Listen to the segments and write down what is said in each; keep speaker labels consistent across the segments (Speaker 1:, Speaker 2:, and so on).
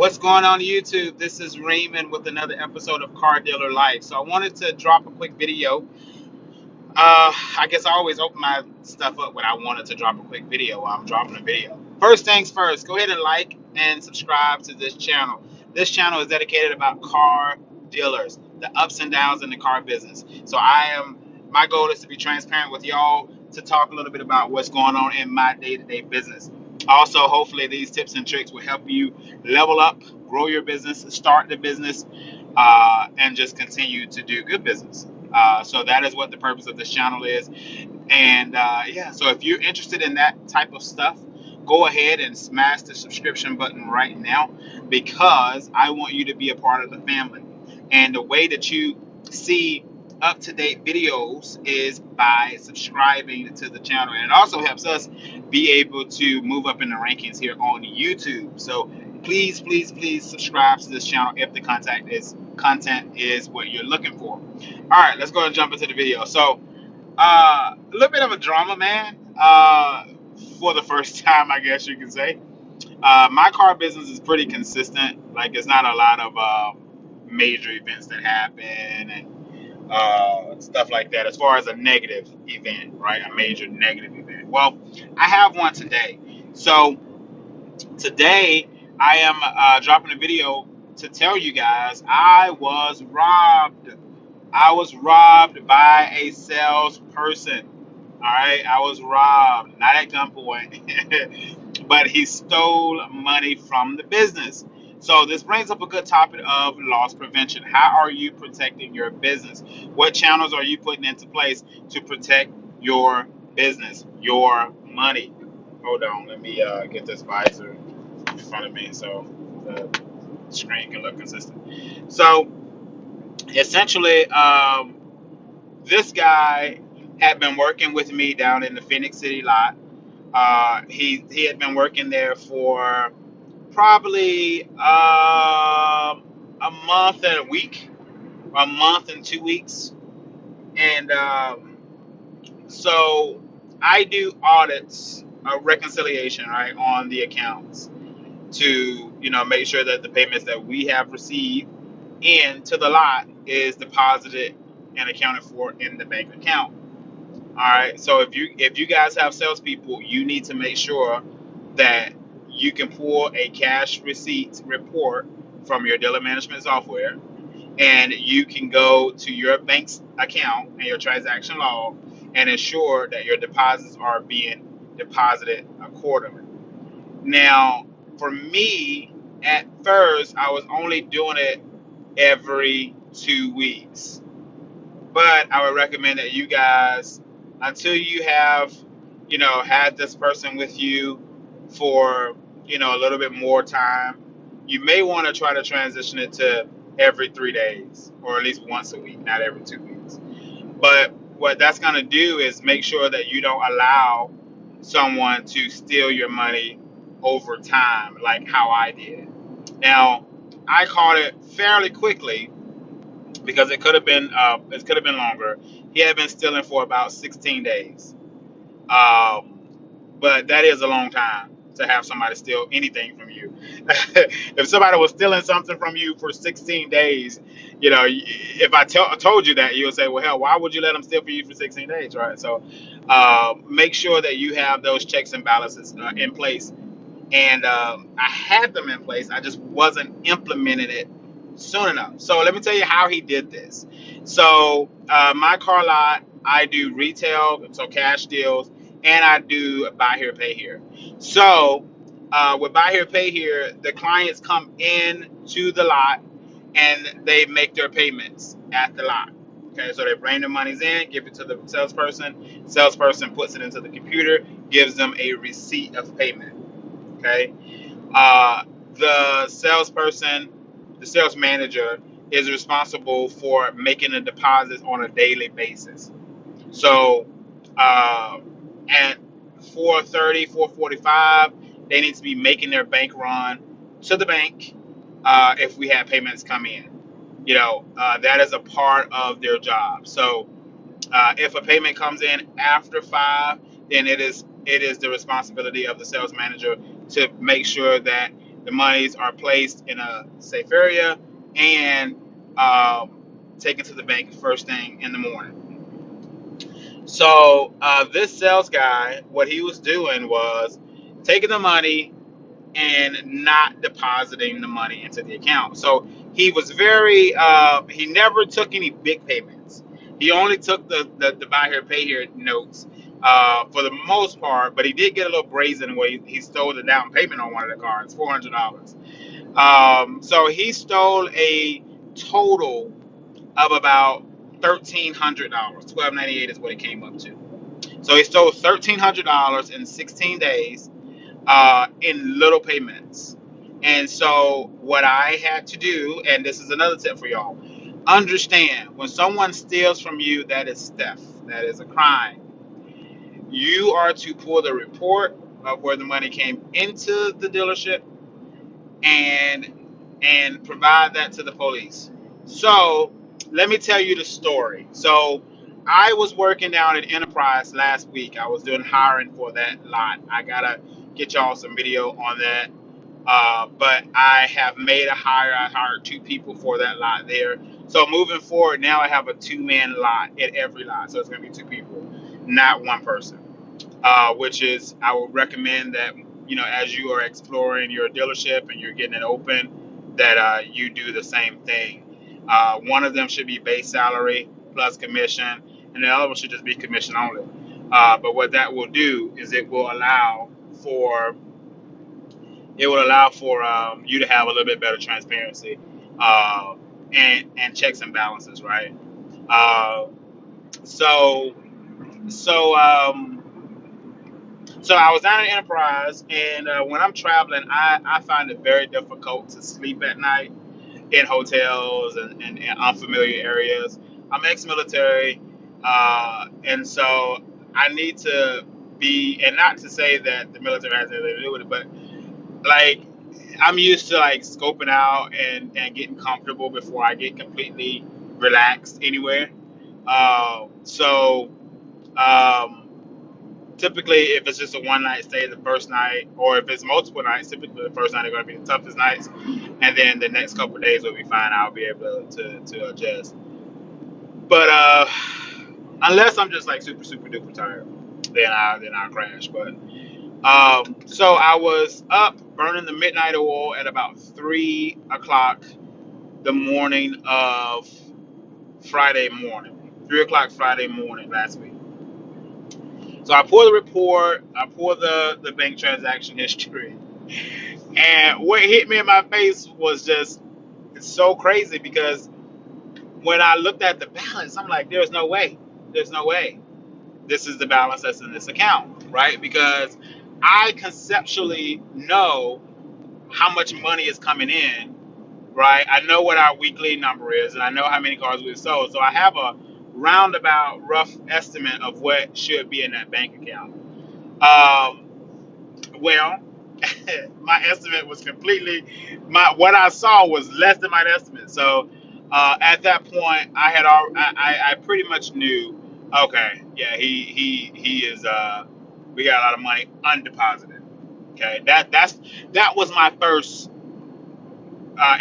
Speaker 1: What's going on YouTube? This is Raymond with another episode of Car Dealer Life. So I wanted to drop a quick video. I guess I always open my stuff up when I wanted to drop a quick video while I'm dropping a video. First things first, go ahead and like and subscribe to this channel. This channel is dedicated about car dealers, the ups and downs in the car business. So my goal is to be transparent with y'all, to talk a little bit about what's going on in my day-to-day business. Also, hopefully these tips and tricks will help you level up, grow your business, start the business, and just continue to do good business. So that is what the purpose of this channel is. And yeah, so if you're interested in that type of stuff, go ahead and smash the subscription button right now, because I want you to be a part of the family. And the way that you see up-to-date videos is by subscribing to the channel. And it also helps us be able to move up in the rankings here on YouTube. So please, please, please subscribe to this channel if the content is what you're looking for. All right, let's go and jump into the video. So a little bit of a drama, man. For the first time, I guess you can say. My car business is pretty consistent. Like, it's not a lot of major events that happen and stuff like that. As far as a negative event, right? A major negative event. Well, I have one today. So today, I am dropping a video to tell you guys I was robbed. I was robbed by a salesperson. All right, I was robbed, not at gunpoint, but he stole money from the business. So this brings up a good topic of loss prevention. How are you protecting your business? What channels are you putting into place to protect your business, your money? Hold on, let me get this visor in front of me so the screen can look consistent. So essentially, this guy had been working with me down in the Phoenix City lot. He had been working there for probably a month and a week, a month and 2 weeks, and so I do audits, reconciliation, right, on the accounts to make sure that the payments that we have received into the lot is deposited and accounted for in the bank account. All right. So if you guys have salespeople, you need to make sure that you can pull a cash receipt report from your dealer management software, and you can go to your bank's account and your transaction log and ensure that your deposits are being deposited accordingly. Now, for me, at first, I was only doing it every 2 weeks. But I would recommend that you guys, until you have, had this person with you for, a little bit more time, you may want to try to transition it to every 3 days, or at least once a week, not every 2 weeks. But what that's going to do is make sure that you don't allow someone to steal your money over time, like how I did. Now, I caught it fairly quickly, because it could have been longer. He had been stealing for about 16 days. Um, but that is a long time to have somebody steal anything from you. If somebody was stealing something from you for 16 days, if I told you that, you would say, well, hell, why would you let them steal for you for 16 days, right? So make sure that you have those checks and balances in place. And I had them in place. I just wasn't implementing it soon enough. So let me tell you how he did this. So my car lot, I do retail, so cash deals, and I do buy here, pay here. So with buy here, pay here, the clients come in to the lot and they make their payments at the lot. Okay, so they bring their monies in, give it to the salesperson. Salesperson puts it into the computer, gives them a receipt of payment. Okay, the salesperson, the sales manager, is responsible for making the deposits on a daily basis. So at 4:30, 4:45, they need to be making their bank run to the bank if we have payments come in. That is a part of their job. So if a payment comes in after 5, then it is the responsibility of the sales manager to make sure that the monies are placed in a safe area and um, taken to the bank first thing in the morning. So this sales guy, what he was doing was taking the money and not depositing the money into the account. So he was very, he never took any big payments. He only took the buy here, pay here notes for the most part, but he did get a little brazen where he stole the down payment on one of the cards, $400. So he stole a total of about $1,300. $1,298 is what it came up to. So he stole $1,300 in 16 days in little payments. And so what I had to do, and this is another tip for y'all, understand when someone steals from you, that is theft, that is a crime. You are to pull the report of where the money came into the dealership and provide that to the police. So let me tell you the story. So I was working down at Enterprise last week. I was doing hiring for that lot. I gotta get y'all some video on that. But I have made a hire. I hired two people for that lot there. So moving forward, now I have a two-man lot at every lot. So it's gonna be two people, not one person. Which is I would recommend that as you are exploring your dealership and you're getting it open, that you do the same thing. One of them should be base salary plus commission, and the other one should just be commission only. But what that will do is for it will allow for you to have a little bit better transparency uh, and checks and balances, right? Uh, so so. So I was down at Enterprise, and when I'm traveling, I find it very difficult to sleep at night in hotels and unfamiliar areas. I'm ex-military, and so I need to be, and not to say that the military has anything to do with it, but like I'm used to like scoping out and getting comfortable before I get completely relaxed anywhere. So. Um, Typically, if it's just a one night stay, the first night, or if it's multiple nights, typically the first night are going to be the toughest nights, and then the next couple of days will be fine. I'll be able to adjust. But unless I'm just like super super duper tired, then I'll crash. But so I was up burning the midnight oil at about 3 o'clock the morning of Friday morning, 3 o'clock Friday morning last week. So I pull the report, I pull the bank transaction history, and what hit me in my face was just it's so crazy because when I looked at the balance, I'm like, there's no way this is the balance that's in this account, right? Because I conceptually know how much money is coming in, right? I know what our weekly number is, and I know how many cars we've sold, so I have a roundabout rough estimate of what should be in that bank account. Um, Well, my estimate was completely my what I saw was less than my estimate. So at that point, I pretty much knew. Okay, yeah, he is. We got a lot of money undeposited. Okay, that was my first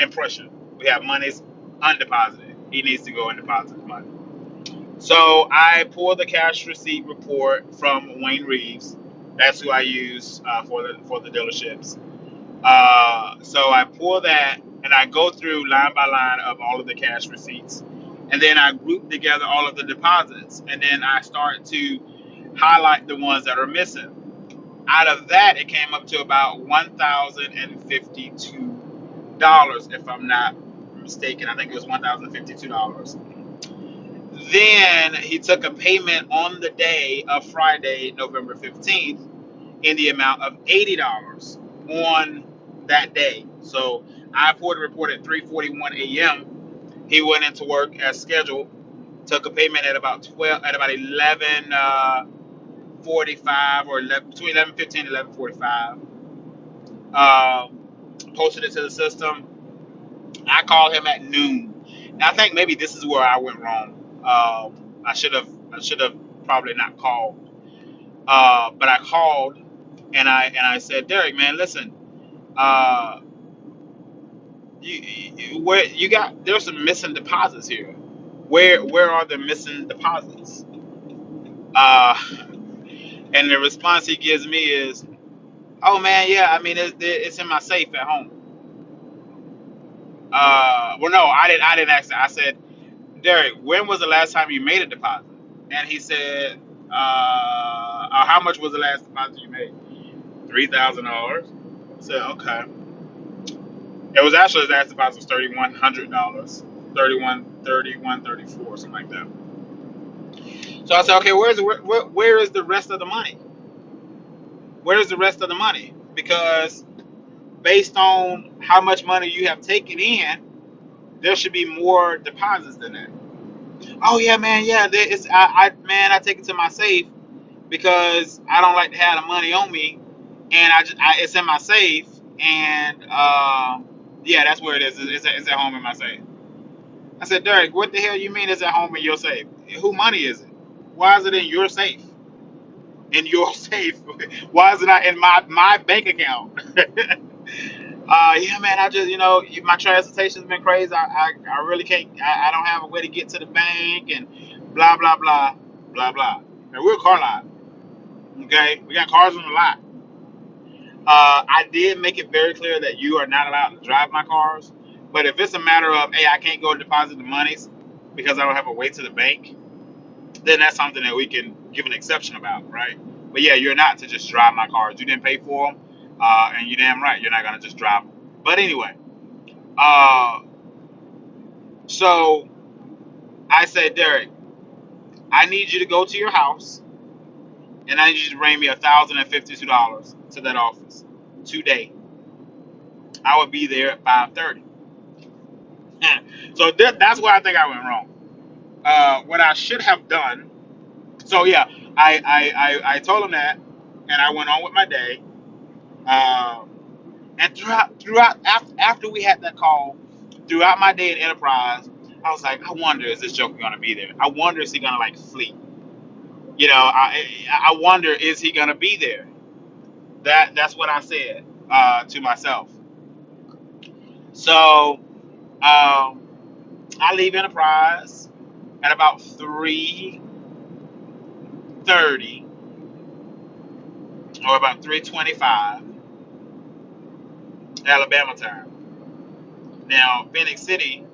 Speaker 1: impression. We have monies undeposited. He needs to go and deposit the money. So I pulled the cash receipt report from Wayne Reeves. That's who I use for the dealerships. So I pull that and I go through line by line of all of the cash receipts, and then I group together all of the deposits, and then I start to highlight the ones that are missing. Out of that, it came up to about $1,052, if I'm not mistaken. I think it was $1,052. Then he took a payment on the day of Friday, November 15th, in the amount of $80 on that day. So I pulled a report at 3:41 a.m. He went into work as scheduled, took a payment at about 11:45 or 11, between 11:15 and 11:45. Posted it to the system. I called him at noon. And I think maybe this is where I went wrong. I should have probably not called. But I called and I said, Derek, man, listen. where you got there's some missing deposits here. Where are the missing deposits? Uh, and the response he gives me is, "Oh man, yeah, I mean it's in my safe at home." Well, no, I didn't ask that. I said, "Derek, when was the last time you made a deposit?" And he said, "How much was the last deposit you made?" $3,000. I said, "Okay." It was actually his last deposit was $3,100, 31, something like that. So I said, "Okay, where is the rest of the money? Where is the rest of the money? Because based on how much money you have taken in, there should be more deposits than that." Oh yeah, man, yeah. It's man, I take it to my safe because I don't like to have the money on me, and it's in my safe, and yeah, that's where it is. It's at home in my safe. I said, Derek, what the hell you mean it's at home in your safe? Who money is it? Why is it in your safe? In your safe? Why is it not in my bank account? Yeah, man, I just, my transportation's been crazy. I really can't, I don't have a way to get to the bank and blah, blah, blah, blah, blah. And we're a car lot, okay? We got cars on the lot. I did make it very clear that you are not allowed to drive my cars. But if it's a matter of, hey, I can't go deposit the monies because I don't have a way to the bank, then that's something that we can give an exception about, right? But yeah, you're not to just drive my cars. You didn't pay for them, and you're damn right you're not gonna just drive them. But anyway, uh, so I said, Derek, I need you to go to your house, and I need you to bring me $1,052 to that office today. I would be there at 5:30. So that's where I think I went wrong. What I should have done. So yeah, I told him that, and I went on with my day. Um, and throughout after we had that call, throughout my day at Enterprise, I was like, I wonder is this joker gonna be there? I wonder is he gonna like flee? I wonder is he gonna be there? That's what I said to myself. So I leave Enterprise at about 3:30 or about 3:25 Alabama time. Now Phoenix City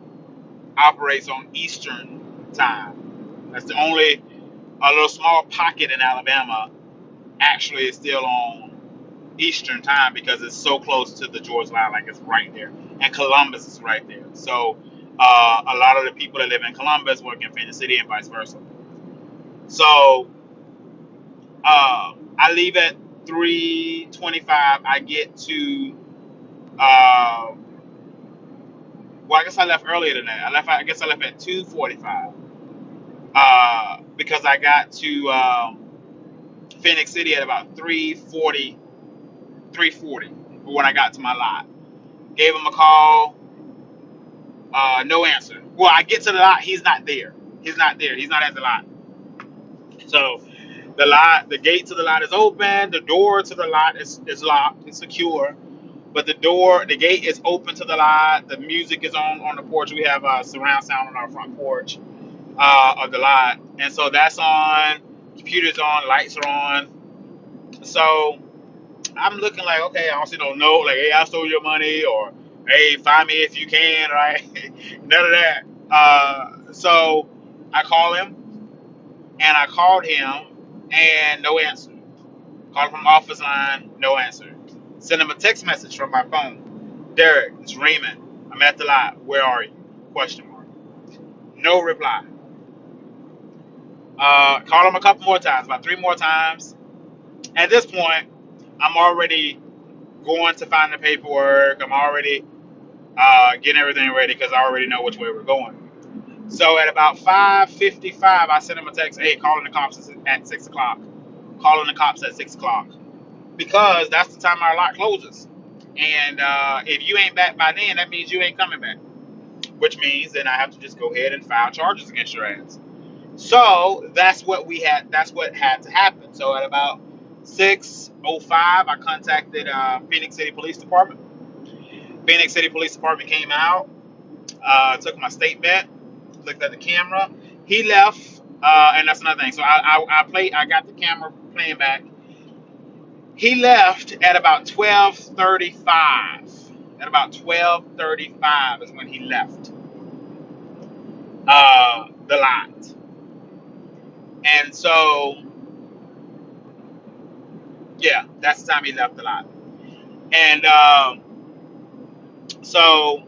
Speaker 1: operates on Eastern time. That's the only a little small pocket in Alabama actually is still on Eastern time because it's so close to the Georgia line, like it's right there, and Columbus is right there. So a lot of the people that live in Columbus work in Phoenix City and vice versa. So I leave at 3:25. I get to well, I guess I left earlier than that. I guess I left at 2:45 because I got to Phoenix City at about 3:40, 3:40 when I got to my lot. Gave him a call, no answer. Well, I get to the lot, he's not there. He's not there. He's not at the lot. So the gate to the lot is open. The door to the lot is locked. It's secure. But the gate is open to the lot. The music is on the porch. We have surround sound on our front porch of the lot, and so that's on. Computers on, lights are on. So I'm looking like, okay, I don't see no note like, hey, I stole your money, or hey, find me if you can, right? None of that. So I call him, and I called him, and no answer. Called from office line, no answer. Send him a text message from my phone. Derek, it's Raymond. I'm at the lot. Where are you? Question mark. No reply. Call him a couple more times, about three more times. At this point, I'm already going to find the paperwork. I'm already getting everything ready because I already know which way we're going. So at about 5:55, I sent him a text. Hey, calling the cops at 6 o'clock. Calling the cops at 6 o'clock because that's the time our lot closes. And if you ain't back by then, that means you ain't coming back. Which means then I have to just go ahead and file charges against your ass. So that's what we had. That's what had to happen. So at about 6:05, I contacted Phoenix City Police Department. Phoenix City Police Department came out, took my statement, looked at the camera. He left, and that's another thing. So I got the camera playing back. He left at about 12:35. At about 12:35 is when he left the lot. And so, yeah, that's the time he left the lot. And so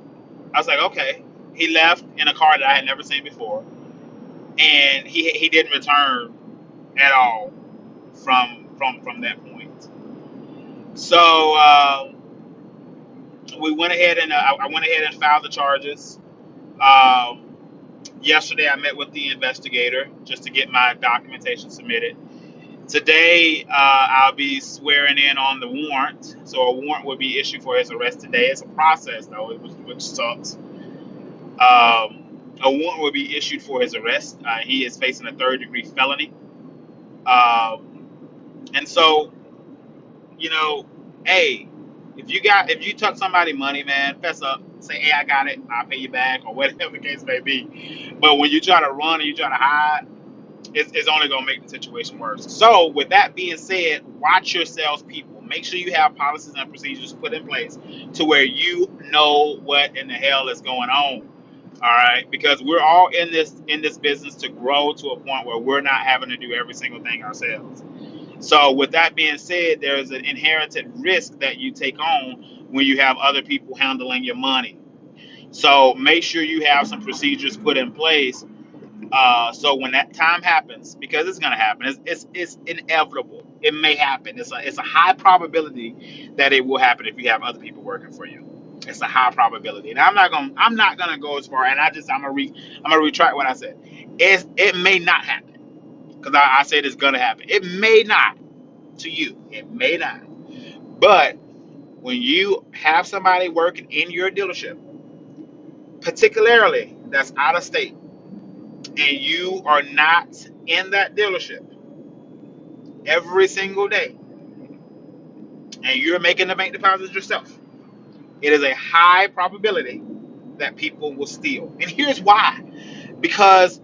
Speaker 1: I was like, okay. He left in a car that I had never seen before, and he didn't return at all from that point. So we went ahead and I went ahead and filed the charges. Um, Yesterday, I met with the investigator just to get my documentation submitted. Today, I'll be swearing in on the warrant. So a warrant will be issued for his arrest today. It's a process, though, which sucks. A warrant will be issued for his arrest. He is facing a third-degree felony. And so, you know, hey, if you took somebody money, man, fess up. Say, hey, I got it. I'll pay you back, or whatever the case may be. But when you try to run and you try to hide, it's only going to make the situation worse. So, with that being said, watch yourselves, people. Make sure you have policies and procedures put in place to where you know what in the hell is going on. All right, because we're all in this business to grow to a point where we're not having to do every single thing ourselves. So, with that being said, there's an inherited risk that you take on when you have other people handling your money. So, make sure you have some procedures put in place, so when that time happens, because it's going to happen, it's inevitable. It may happen. It's a high probability that it will happen if you have other people working for you. It's a high probability, and I'm not gonna go as far. And I'm gonna retract what I said. It may not happen because I said it's gonna happen. It may not to you. It may not. But when you have somebody working in your dealership, particularly that's out of state, and you are not in that dealership every single day, and you're making the bank deposits yourself, it is a high probability that people will steal. And here's why: because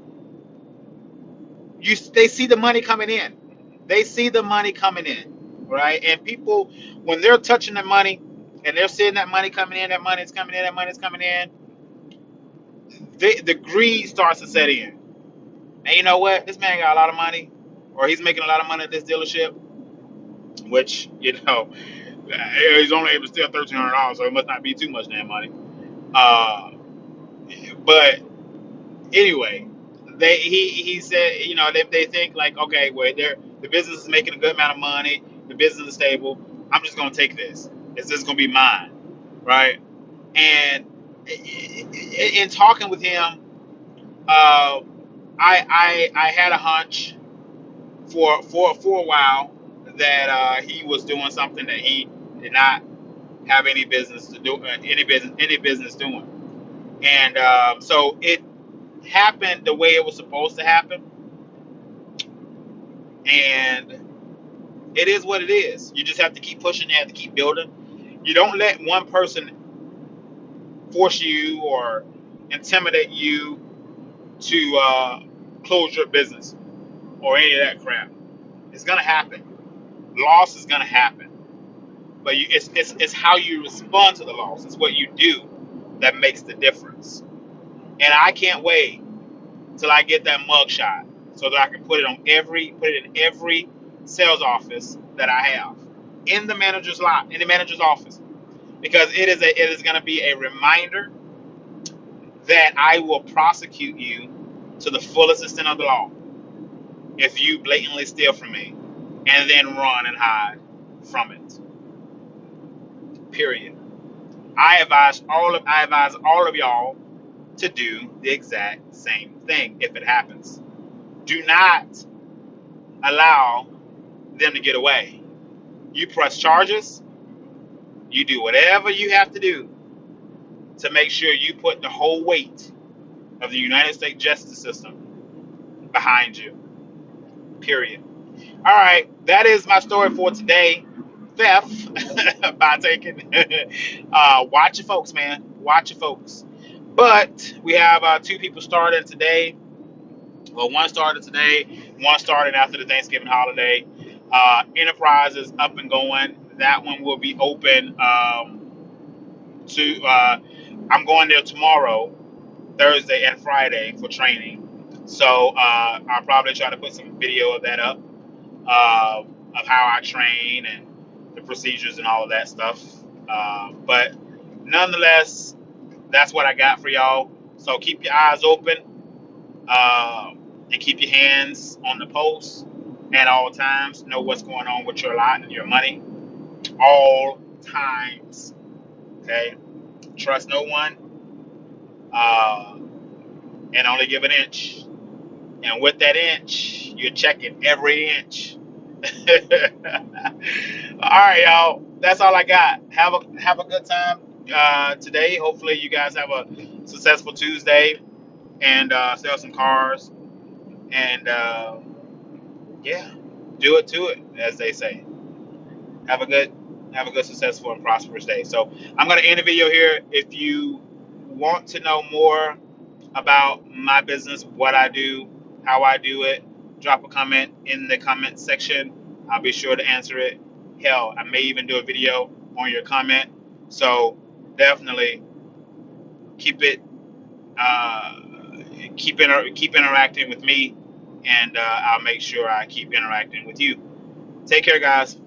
Speaker 1: they see the money coming in, they see the money coming in, right? And people, when they're touching the money and they're seeing that money coming in, that money's coming in, that money's coming in, the greed starts to set in. And you know what? This man got a lot of money, or he's making a lot of money at this dealership, which he's only able to steal $1,300, so it must not be too much damn money. Uh, but anyway, he said, they think like, okay, well, the business is making a good amount of money, the business is stable. I'm just gonna take this. It's just gonna be mine, right? And in talking with him, I had a hunch for a while that he was doing something that he did not have any business to do, any business doing. And so it happened the way it was supposed to happen, and it is what it is. You just have to keep pushing. You have to keep building. You don't let one person force you or intimidate you to close your business or any of that crap. It's gonna happen. Loss is gonna happen, but it's how you respond to the loss. It's what you do that makes the difference. And I can't wait till I get that mugshot so that I can put it in every sales office that I have, in the manager's lot, in the manager's office, because it is going to be a reminder that I will prosecute you to the fullest extent of the law if you blatantly steal from me and then run and hide from it. Period. I advise all of y'all to do the exact same thing if it happens. Do not allow them to get away. You press charges, you do whatever you have to do to make sure you put the whole weight of the United States justice system behind you. Period. All right, that is my story for today. theft by taking. Watch your folks, man. Watch your folks. But we have two people starting today. Well, one started today, one started after the Thanksgiving holiday. Enterprise is up and going. That one will be open to. I'm going there tomorrow, Thursday and Friday for training. So I'll probably try to put some video of that up, of how I train and the procedures and all of that stuff. But nonetheless, that's what I got for y'all. So keep your eyes open, uh, and keep your hands on the pulse at all times. Know what's going on with your lot and your money all times. Okay, trust no one, uh, and only give an inch. And with that inch, you're checking every inch. All right, y'all. That's all I got. Have a good time today. Hopefully, you guys have a successful Tuesday and sell some cars. And yeah, do it to it, as they say. Have a good, successful, and prosperous day. So I'm gonna end the video here. If you want to know more about my business, what I do, how I do it, drop a comment in the comment section. I'll be sure to answer it. Hell, I may even do a video on your comment. So definitely keep it, uh, keep interacting with me, and I'll make sure I keep interacting with you. Take care, guys.